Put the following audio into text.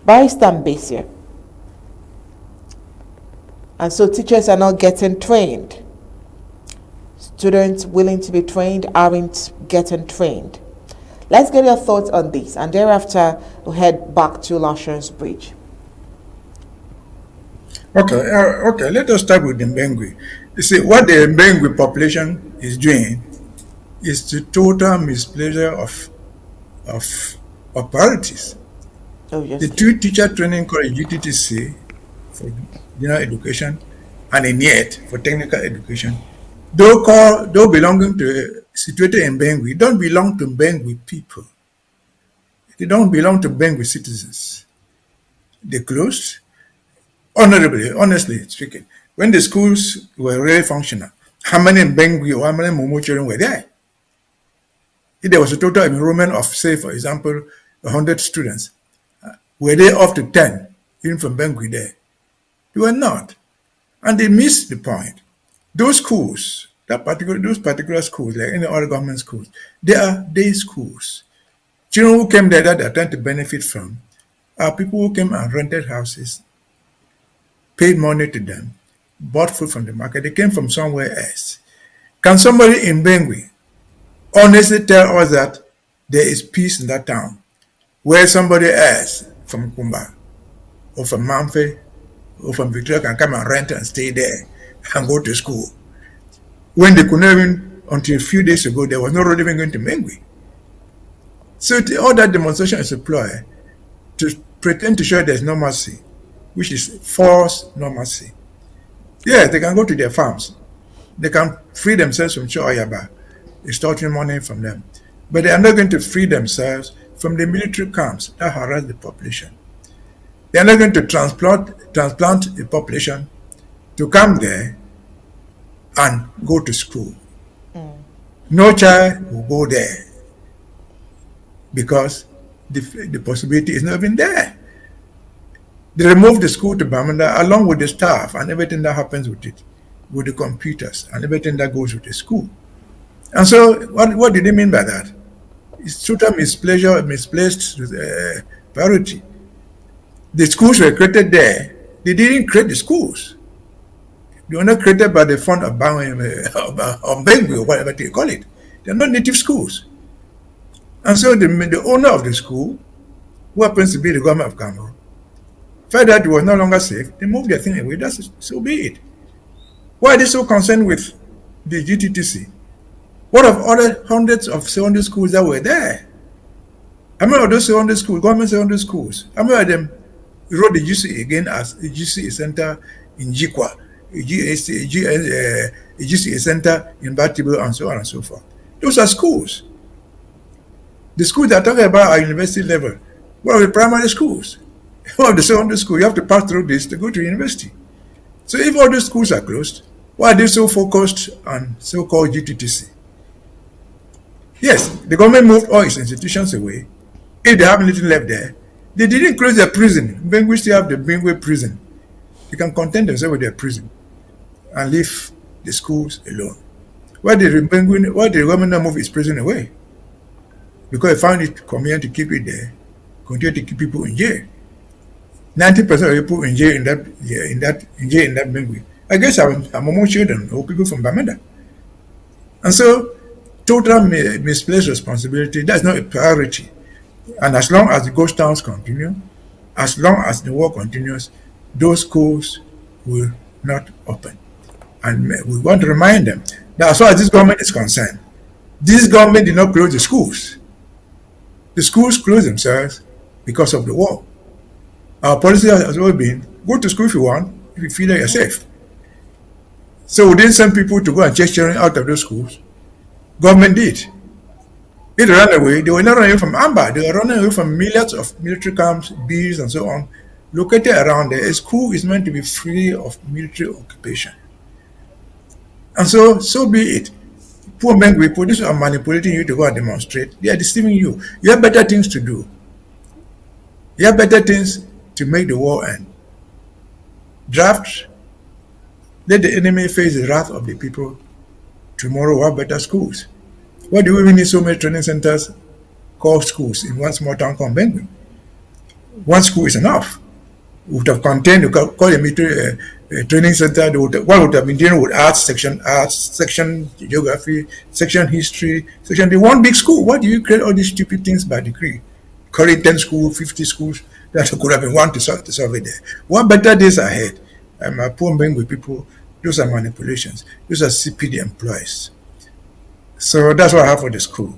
Barrister Mbeseha. And so teachers are not getting trained. Students willing to be trained aren't getting trained. Let's get your thoughts on this, and thereafter we'll head back to Lashon's Bridge. Okay. Let us start with the Mbengwi. You see, what the Mbengwi population is doing is the total misplacement of priorities. The two teacher training college UTTC for general education and INET for technical education, though belonging to situated in Mbengwi, don't belong to Mbengwi people. They don't belong to Mbengwi citizens. They closed. Honorably, honestly speaking, when the schools were really functional, how many Mbengwi or how many Momo children were there? If there was a total enrollment of, say, for example, 100 students, were they up to 10, even from Mbengwi there? They were not. And they missed the point. Those schools, those particular schools, like any other government schools, they are day schools. Children who came there that are trying to benefit from are people who came and rented houses, paid money to them, bought food from the market. They came from somewhere else. Can somebody in Mbengwi honestly tell us that there is peace in that town where somebody else from Kumba or from Mamfe or from Victoria can come and rent and stay there and go to school, when they could not even, until a few days ago, there was no road even going to Mbengwi? So all that demonstration is a ploy to pretend to show there's no mercy, which is false normalcy. Yes, they can go to their farms. They can free themselves from Choyaba, extorting money from them. But they are not going to free themselves from the military camps that harass the population. They are not going to transplant the population to come there and go to school. No child will go there because the possibility is not even there. They removed the school to Bamenda along with the staff and everything that happens with it, with the computers and everything that goes with the school. And so what did they mean by that? It's total misplaced priority. The schools were created there. They didn't create the schools. They were not created by the fund of Mbengwi or whatever they call it. They're not native schools. And so the owner of the school, who happens to be the government of Cameroon, felt that it was no longer safe. They moved their thing away. That's so be it. Why are they so concerned with the GTTC? What of other hundreds of secondary schools that were there? How many of those secondary schools, government secondary schools, how many of them wrote the GC again as a GC center in Jikwa, a GC center in Batibo, and so on and so forth? Those are schools. The schools that are talking about are university level. What are the primary schools? What are the secondary schools? You have to pass through this to go to university. So if all those schools are closed, why are they so focused on so-called GTTC? Yes, the government moved all its institutions away. If they have anything left there, they didn't close their prison. Mbengwi still have the Mbengwi prison. They can content themselves with their prison and leave the schools alone. Why did the government not move its prison away? Because they found it convenient to keep it there, continue to keep people in jail. 90% of people in jail in that Mbengwi, I guess, are Momo children or people from Bamenda. And so, total misplaced responsibility, that's not a priority. And as long as the ghost towns continue, as long as the war continues, those schools will not open. And we want to remind them that as far as this government is concerned, this government did not close the schools. The schools closed themselves because of the war. Our policy has always been, go to school if you want, if you feel that you're safe. So we didn't send people to go and chase children out of those schools. Government did. It ran away. They were not running away from Amba. They were running away from millions of military camps, bees, and so on, located around there. A school is meant to be free of military occupation. And so be it. Poor Mbengwi, police are manipulating you to go and demonstrate. They are deceiving you. You have better things to do. You have better things to make the war end. Draft. Let the enemy face the wrath of the people. Tomorrow we'll have better schools. Why do we need so many training centers called schools in one small town called Mbengwi? One school is enough. We would have contained, you call a military training center. What would have been dealing with arts section geography, section history, section the one big school. Why do you create all these stupid things by decree? Call it 10 schools, 50 schools. That could have been one to solve it there. What better days ahead? My poor Mbengwi people, those are manipulations. Those are CPD employees. So that's what I have for the school.